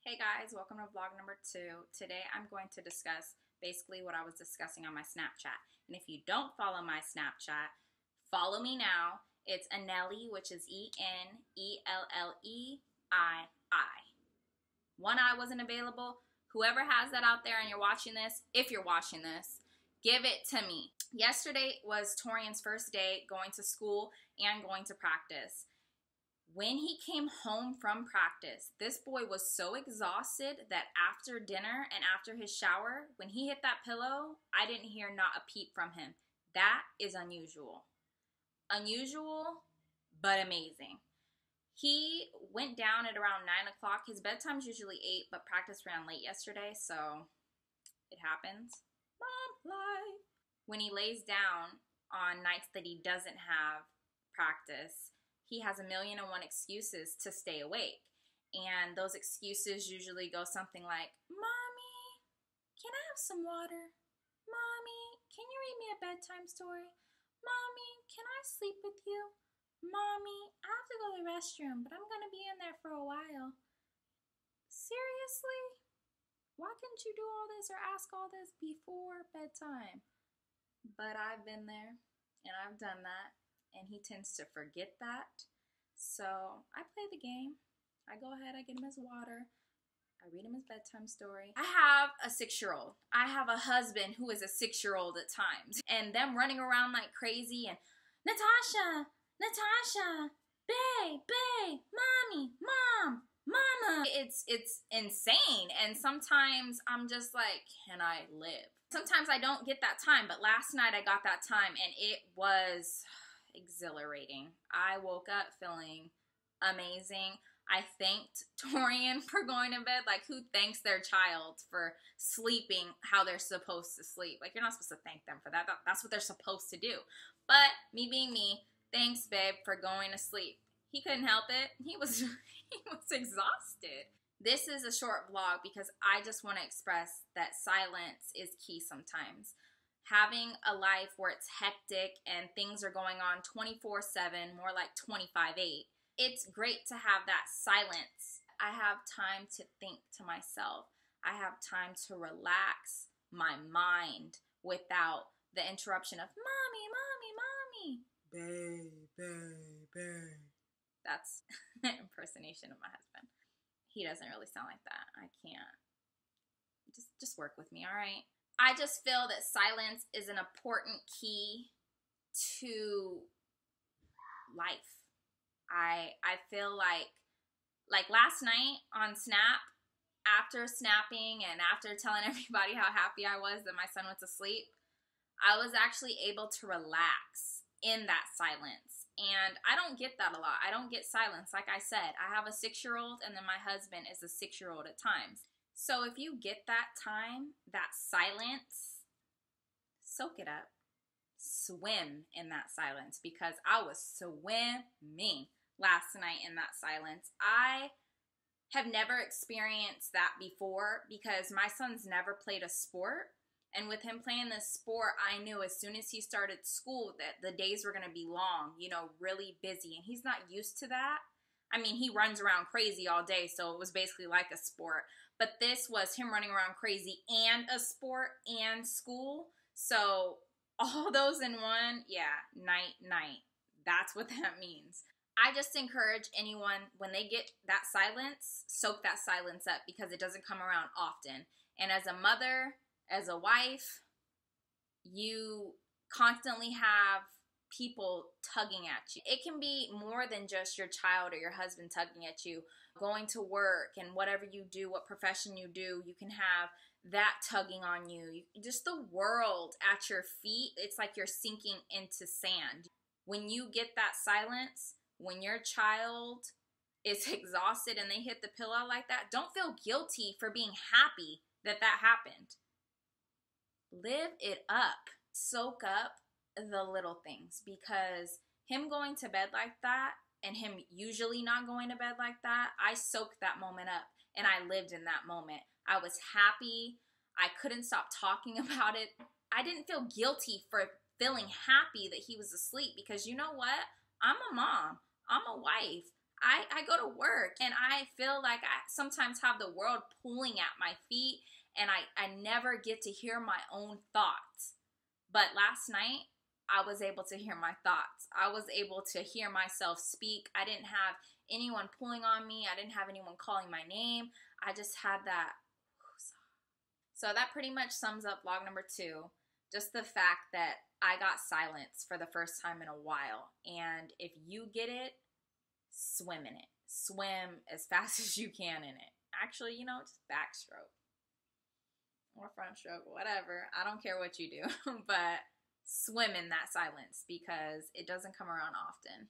Hey guys, welcome to vlog number 2. Today I'm going to discuss basically what I was discussing on my Snapchat. And if you don't follow my Snapchat, follow me now. It's Enelli, which is Enellei. One eye wasn't available. Whoever has that out there and you're watching this, if you're watching this, give it to me. Yesterday was Torian's first day going to school and going to practice. When he came home from practice, this boy was so exhausted that after dinner and after his shower, when he hit that pillow, I didn't hear not a peep from him. That is unusual. Unusual, but amazing. He went down at around 9 o'clock. His bedtime's usually 8, but practice ran late yesterday, so it happens. Mom life. When he lays down on nights that he doesn't have practice, he has 1,000,001 excuses to stay awake. And those excuses usually go something like, Mommy, can I have some water? Mommy, can you read me a bedtime story? Mommy, can I sleep with you? Mommy, I have to go to the restroom, but I'm going to be in there for a while. Seriously? Why couldn't you do all this or ask all this before bedtime? But I've been there and I've done that. And he tends to forget that. So I play the game. I go ahead, I get him his water. I read him his bedtime story. I have a 6-year-old. I have a husband who is a 6-year-old at times. And them running around like crazy and, Natasha, bae, mommy, mom, mama. It's insane. And sometimes I'm just like, can I live? Sometimes I don't get that time. But last night I got that time and it was exhilarating. I woke up feeling amazing. I thanked Torian for going to bed. Like, who thanks their child for sleeping how they're supposed to sleep? Like, you're not supposed to thank them for that. That's what they're supposed to do. But me being me, thanks, babe, for going to sleep. He couldn't help it. He was exhausted. This is a short vlog because I just want to express that silence is key sometimes. Having a life where it's hectic and things are going on 24/7, more like 25/8, it's great to have that silence. I have time to think to myself. I have time to relax my mind without the interruption of mommy, bae. That's an impersonation of my husband. He doesn't really sound like that. I can't. Just work with me, all right? I just feel that silence is an important key to life. I feel like last night on Snap, after snapping and after telling everybody how happy I was that my son went to sleep, I was actually able to relax in that silence. And I don't get that a lot. I don't get silence. Like I said, I have a 6-year-old and then my husband is a 6-year-old at times. So if you get that time, that silence, soak it up. Swim in that silence because I was swimming last night in that silence. I have never experienced that before because my son's never played a sport. And with him playing this sport, I knew as soon as he started school that the days were going to be long, you know, really busy. And he's not used to that. I mean, he runs around crazy all day, so it was basically like a sport. But this was him running around crazy and a sport and school. So all those in one, yeah, night. That's what that means. I just encourage anyone, when they get that silence, soak that silence up because it doesn't come around often. And as a mother, as a wife, you constantly have people tugging at you. It can be more than just your child or your husband tugging at you. Going to work and whatever you do, what profession you do, you can have that tugging on you. Just the world at your feet, it's like you're sinking into sand. When you get that silence, when your child is exhausted and they hit the pillow like that, don't feel guilty for being happy that that happened. Live it up. Soak up the little things because him going to bed like that and him usually not going to bed like that, I soaked that moment up and I lived in that moment. I was happy. I couldn't stop talking about it. I didn't feel guilty for feeling happy that he was asleep because you know what? I'm a mom. I'm a wife. I go to work and I feel like I sometimes have the world pulling at my feet and I never get to hear my own thoughts. But last night, I was able to hear my thoughts. I was able to hear myself speak. I didn't have anyone pulling on me. I didn't have anyone calling my name. I just had that. So that pretty much sums up vlog number 2. Just the fact that I got silence for the first time in a while. And if you get it, swim in it. Swim as fast as you can in it. Actually, just backstroke or front stroke, whatever. I don't care what you do, but swim in that silence because it doesn't come around often.